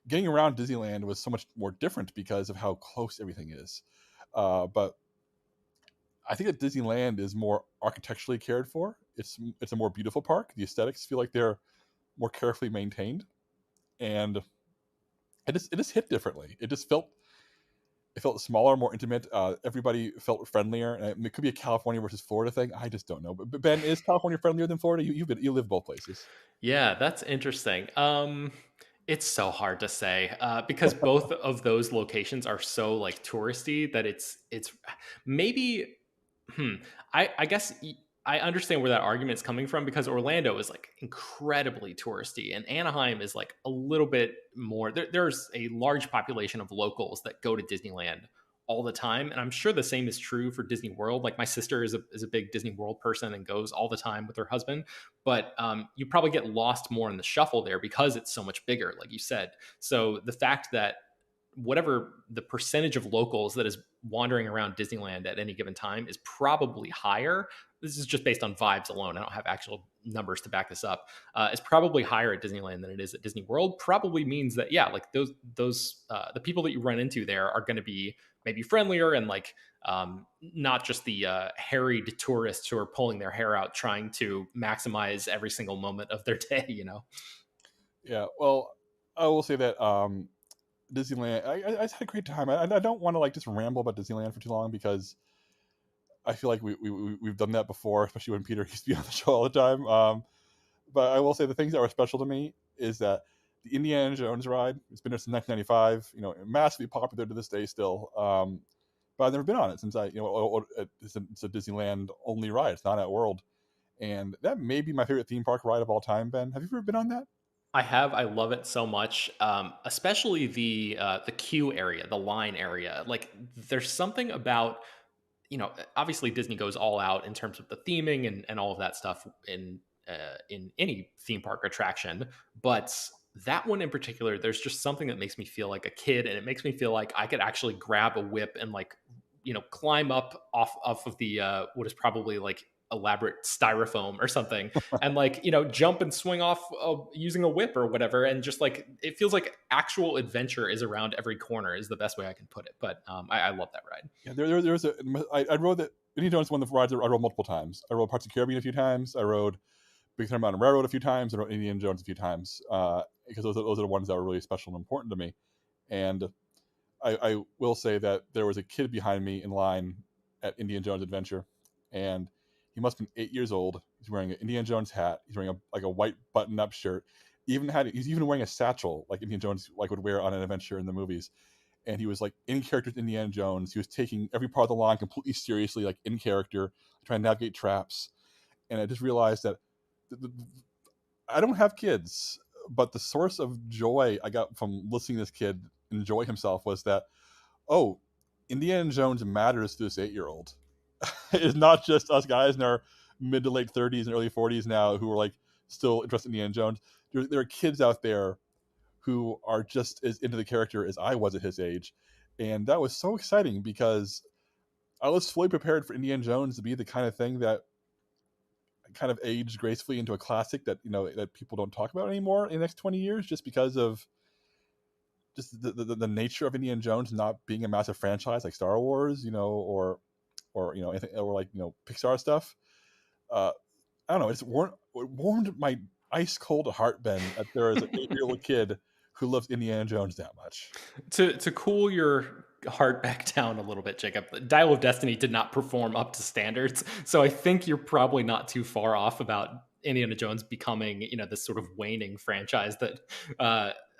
getting around Disneyland was so much more different because of how close everything is. But I think that Disneyland is more architecturally cared for. It's a more beautiful park. The aesthetics feel like they're more carefully maintained, and it just hit differently. It felt smaller, more intimate. Everybody felt friendlier. And it could be a California versus Florida thing. I just don't know. But Ben, is California friendlier than Florida? You live both places. Yeah, that's interesting. It's so hard to say because both of those locations are so like touristy that it's maybe. Hmm. I guess I understand where that argument is coming from, because Orlando is like incredibly touristy, and Anaheim is like a little bit more. There's a large population of locals that go to Disneyland all the time, and I'm sure the same is true for Disney World. Like my sister is a big Disney World person and goes all the time with her husband, but you probably get lost more in the shuffle there because it's so much bigger, like you said. So the fact that whatever the percentage of locals that is wandering around Disneyland at any given time is probably higher. this is just based on vibes alone. I don't have actual numbers to back this up. Is probably higher at Disneyland than it is at Disney World. Probably means that yeah, like those the people that you run into there are going to be maybe friendlier and like not just the harried tourists who are pulling their hair out trying to maximize every single moment of their day. You know. Yeah, well, I will say that Disneyland. I just had a great time. I don't want to like just ramble about Disneyland for too long because I feel like we've done that before, especially when Peter used to be on the show all the time. But I will say the things that were special to me is that the Indiana Jones ride. It's been there since 1995. You know, massively popular to this day still. But I've never been on it since it's a Disneyland only ride. It's not at World, and that may be my favorite theme park ride of all time. Ben, have you ever been on that? I have. I love it so much, especially the queue area, the line area. Like, there's something about obviously Disney goes all out in terms of the theming and all of that stuff in any theme park attraction, but that one in particular, there's just something that makes me feel like a kid, and it makes me feel like I could actually grab a whip and like climb up off of the what is probably like elaborate styrofoam or something and like jump and swing off using a whip or whatever, and just like it feels like actual adventure is around every corner is the best way I can put it. But I love that ride. Yeah, there's I rode that. Indiana Jones is one of the rides I rode multiple times. I rode Parts of the Caribbean a few times. I rode Big Thunder Mountain Railroad a few times. I wrote Indiana Jones a few times because those are the ones that were really special and important to me. And I will say that there was a kid behind me in line at Indiana Jones Adventure, and he must have been 8 years old. He's wearing an Indiana Jones hat. He's wearing a white button-up shirt. He's even wearing a satchel like Indiana Jones like would wear on an adventure in the movies. And he was like in character with Indiana Jones. He was taking every part of the line completely seriously, like in character, trying to navigate traps. And I just realized that I don't have kids, but the source of joy I got from listening to this kid enjoy himself was that, oh, Indiana Jones matters to this 8-year-old. It's not just us guys in our mid to late 30s and early 40s now who are like still interested in Indiana Jones. There are kids out there who are just as into the character as I was at his age. And that was so exciting because I was fully prepared for Indiana Jones to be the kind of thing that kind of aged gracefully into a classic that that people don't talk about anymore in the next 20 years just because of just the nature of Indiana Jones not being a massive franchise like Star Wars, or anything, or like Pixar stuff. uh I don't know, it warmed my ice cold heart, Ben, that there is an 8-year-old kid who loves Indiana Jones that much. To cool your heart back down a little bit, Jacob, Dial of Destiny did not perform up to standards, so I think you're probably not too far off about Indiana Jones becoming this sort of waning franchise that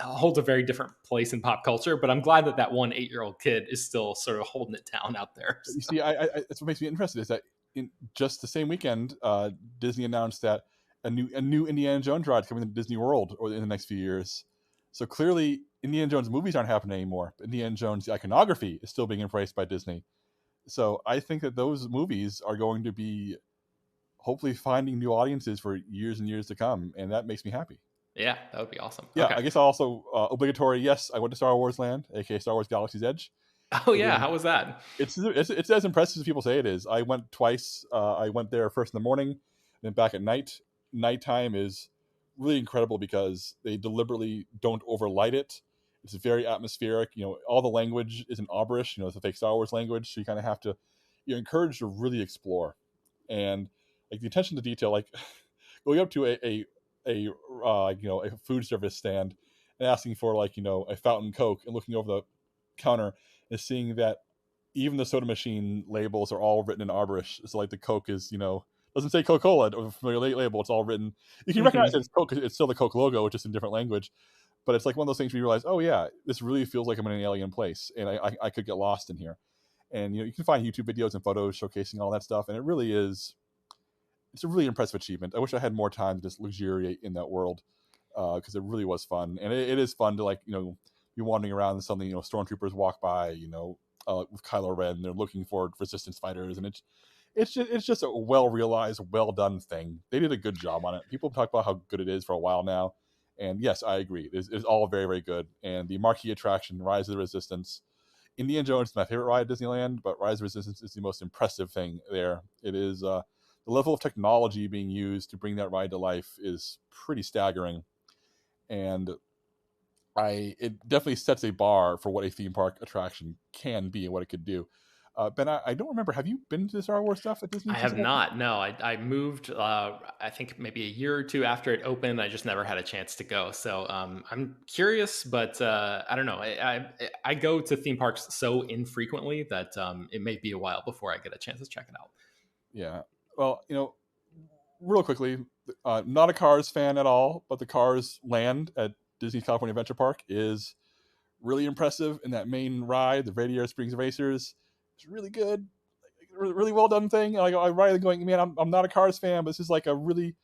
holds a very different place in pop culture. But I'm glad that that one 8-year-old kid is still sort of holding it down out there. You So. see, that's what makes me interested is that in just the same weekend, Disney announced that a new Indiana Jones ride coming to Disney World or in the next few years. So clearly, Indiana Jones movies aren't happening anymore. But Indiana Jones the iconography is still being embraced by Disney. So I think that those movies are going to be hopefully finding new audiences for years and years to come, and that makes me happy. Yeah, that would be awesome. Yeah, Okay. I guess I'll also obligatory. Yes, I went to Star Wars Land, aka Star Wars Galaxy's Edge. Oh It yeah, was how was that? it's as impressive as people say it is. I went twice. I went there first in the morning, then back at night. Nighttime is really incredible because they deliberately don't overlight it. It's very atmospheric. All the language is in Auberish. It's a fake Star Wars language, so you kind of have to. You're encouraged to really explore, and like the attention to detail, like going up to a food service stand and asking for a fountain Coke and looking over the counter and seeing that even the soda machine labels are all written in Arborish. So like the Coke is, doesn't say Coca-Cola or familiar label. It's all written. You can recognize Mhm. it's Coke. It's still the Coke logo, just in different language. But it's like one of those things where you realize, oh yeah, this really feels like I'm in an alien place, and I could get lost in here. And you can find YouTube videos and photos showcasing all that stuff, and it really is. It's a really impressive achievement. I wish I had more time to just luxuriate in that world because it really was fun, and it is fun to be wandering around and suddenly stormtroopers walk by, with Kylo Ren. They're looking for resistance fighters, and it's just a well realized, well done thing. They did a good job on it. People talk about how good it is for a while now, and yes, I agree. It's all very very good. And the marquee attraction, Rise of the Resistance. Indiana Jones is my favorite ride at Disneyland, but Rise of the Resistance is the most impressive thing there. It is the level of technology being used to bring that ride to life is pretty staggering. And it definitely sets a bar for what a theme park attraction can be and what it could do. Ben, I don't remember. Have you been to the Star Wars stuff at Disney I since have it opened? not. No, I moved. I think maybe a year or two after it opened. I just never had a chance to go. So I'm curious, but I don't know. I go to theme parks so infrequently that it may be a while before I get a chance to check it out. Yeah. Well, real quickly, not a Cars fan at all, but the Cars land at Disney's California Adventure Park is really impressive. And that main ride, the Radiator Springs Racers, is really good. Really well done thing. Like I ride going, man, I'm not a Cars fan, but this is like a really,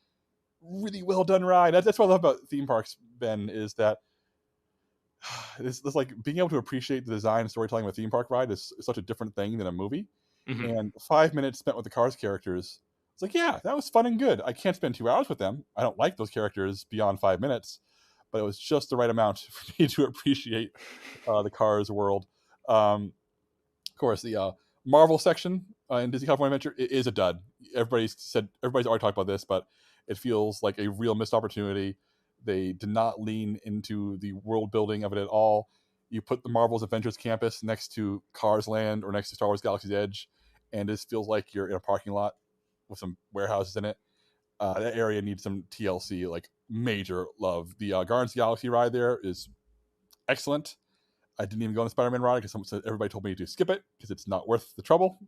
really well done ride. That's what I love about theme parks, Ben, is that it's like being able to appreciate the design and storytelling of a theme park ride is such a different thing than a movie. Hmm. And 5 minutes spent with the Cars characters, it's like, yeah, that was fun and good. I can't spend 2 hours with them. I don't like those characters beyond 5 minutes, but it was just the right amount for me to appreciate the Cars world. Of course, the Marvel section in Disney California Adventure is a dud. Everybody's already talked about this, but it feels like a real missed opportunity. They did not lean into the world building of it at all. You put the Marvel's Avengers campus next to Cars Land or next to Star Wars Galaxy's Edge, and this feels like you're in a parking lot with some warehouses in it. That area needs some TLC, like major love. The Guardians of the Galaxy ride there is excellent. I didn't even go on the Spider-Man ride because everybody told me to skip it because it's not worth the trouble,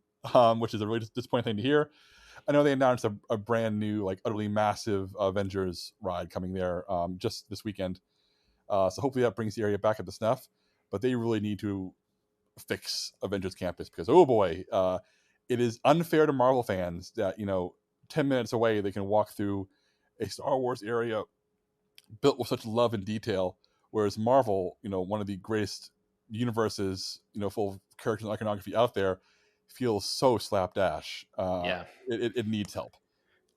which is a really disappointing thing to hear. I know they announced a brand new, like utterly massive Avengers ride coming there just this weekend. So hopefully that brings the area back up to snuff. But they really need to fix Avengers Campus because, oh boy, it is unfair to Marvel fans that, 10 minutes away they can walk through a Star Wars area built with such love and detail, whereas Marvel, one of the greatest universes, full of characters and iconography out there, feels so slapdash. Yeah. It needs help.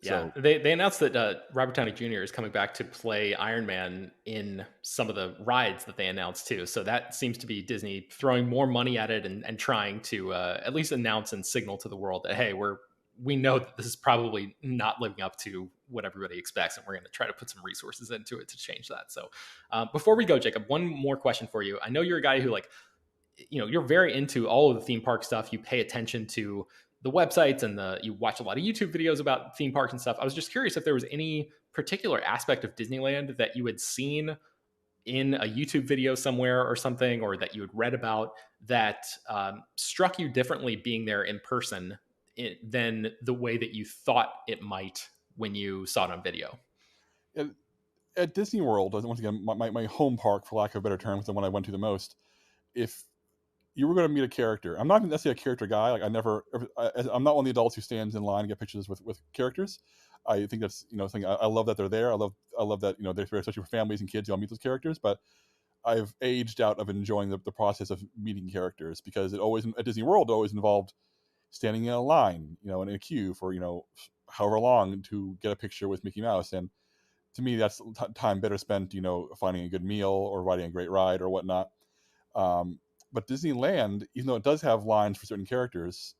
Yeah, So they announced that Robert Downey Jr. is coming back to play Iron Man in some of the rides that they announced too. So that seems to be Disney throwing more money at it and trying to at least announce and signal to the world that hey, we know that this is probably not living up to what everybody expects, and we're going to try to put some resources into it to change that. So before we go, Jacob, one more question for you. I know you're a guy who you're very into all of the theme park stuff. You pay attention to the websites and you watch a lot of YouTube videos about theme parks and stuff. I was just curious if there was any particular aspect of Disneyland that you had seen in a YouTube video somewhere or something, or that you had read about that struck you differently being there in person than the way that you thought it might when you saw it on video. at, at Disney World, once again, my home park, for lack of a better term, is the one I went to the most. If you were going to meet a character, I'm not necessarily a character guy. Like I'm not one of the adults who stands in line and get pictures with characters. I think that's something I love that they're there. I love that they're there, especially for families and kids. Meet those characters, but I've aged out of enjoying the process of meeting characters because it always at Disney World always involved standing in a line, in a queue for however long to get a picture with Mickey Mouse. And to me, that's time better spent, finding a good meal or riding a great ride or whatnot. But Disneyland, even though it does have lines for certain characters,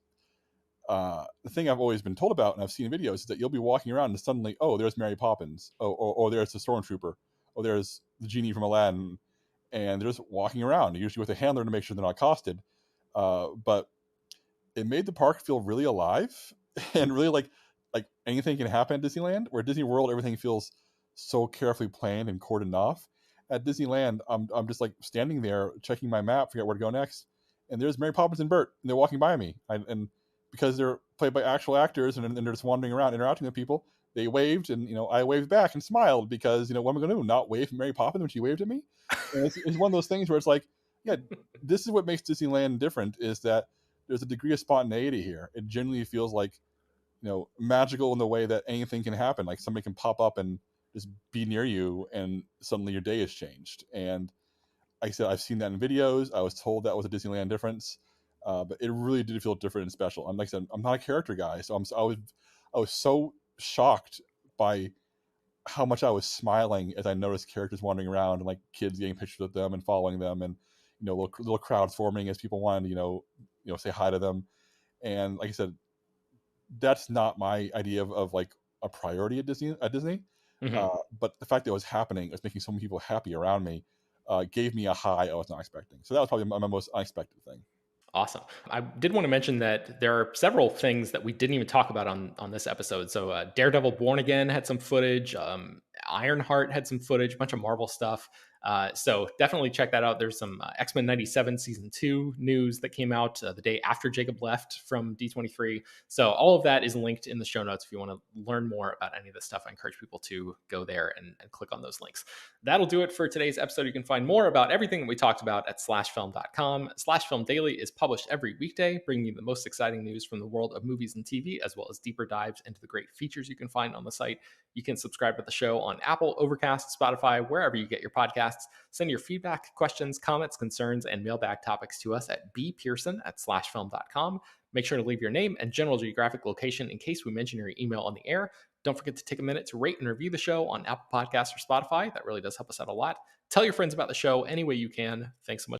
the thing I've always been told about, and I've seen videos, is that you'll be walking around and suddenly, oh, there's Mary Poppins, oh, or there's the Stormtrooper, oh, there's the genie from Aladdin, and they're just walking around, usually with a handler to make sure they're not accosted. But it made the park feel really alive and really like anything can happen at Disneyland. Where Disney World, everything feels so carefully planned and cordoned off. At Disneyland, I'm just like standing there checking my map, figure out where to go next, and there's Mary Poppins and Bert, and they're walking by me, and because they're played by actual actors and they're just wandering around interacting with people, they waved, and I waved back and smiled because what am I going to do? Not wave Mary Poppins when she waved at me? And it's one of those things where it's like, yeah, this is what makes Disneyland different, is that there's a degree of spontaneity here. It genuinely feels like magical in the way that anything can happen. Like somebody can pop up and just be near you, and suddenly your day has changed. And like I said, I've seen that in videos. I was told that was a Disneyland difference, but it really did feel different and special. And like I said, I'm not a character guy, so I was so shocked by how much I was smiling as I noticed characters wandering around and like kids getting pictures of them and following them, and little crowds forming as people wanted to say hi to them. And like I said, that's not my idea of like a priority at Disney. Mhm. But the fact that it was happening, it was making so many people happy around me, gave me a high I was not expecting. So that was probably my most unexpected thing. Awesome. I did want to mention that there are several things that we didn't even talk about on this episode. So Daredevil Born Again had some footage. Ironheart had some footage. A bunch of Marvel stuff. So definitely check that out. There's some X-Men 97 season 2 news that came out the day after Jacob left from D23. So all of that is linked in the show notes. If you want to learn more about any of this stuff, I encourage people to go there and click on those links. That'll do it for today's episode. You can find more about everything that we talked about at slashfilm.com. Slash Film Daily is published every weekday, bringing you the most exciting news from the world of movies and TV, as well as deeper dives into the great features you can find on the site. You can subscribe to the show on Apple, Overcast, Spotify, wherever you get your podcasts. Send your feedback, questions, comments, concerns, and mailbag topics to us at bpearson@slashfilm.com. Make sure to leave your name and general geographic location in case we mention your email on the air. Don't forget to take a minute to rate and review the show on Apple Podcasts or Spotify. That really does help us out a lot. Tell your friends about the show any way you can. Thanks so much.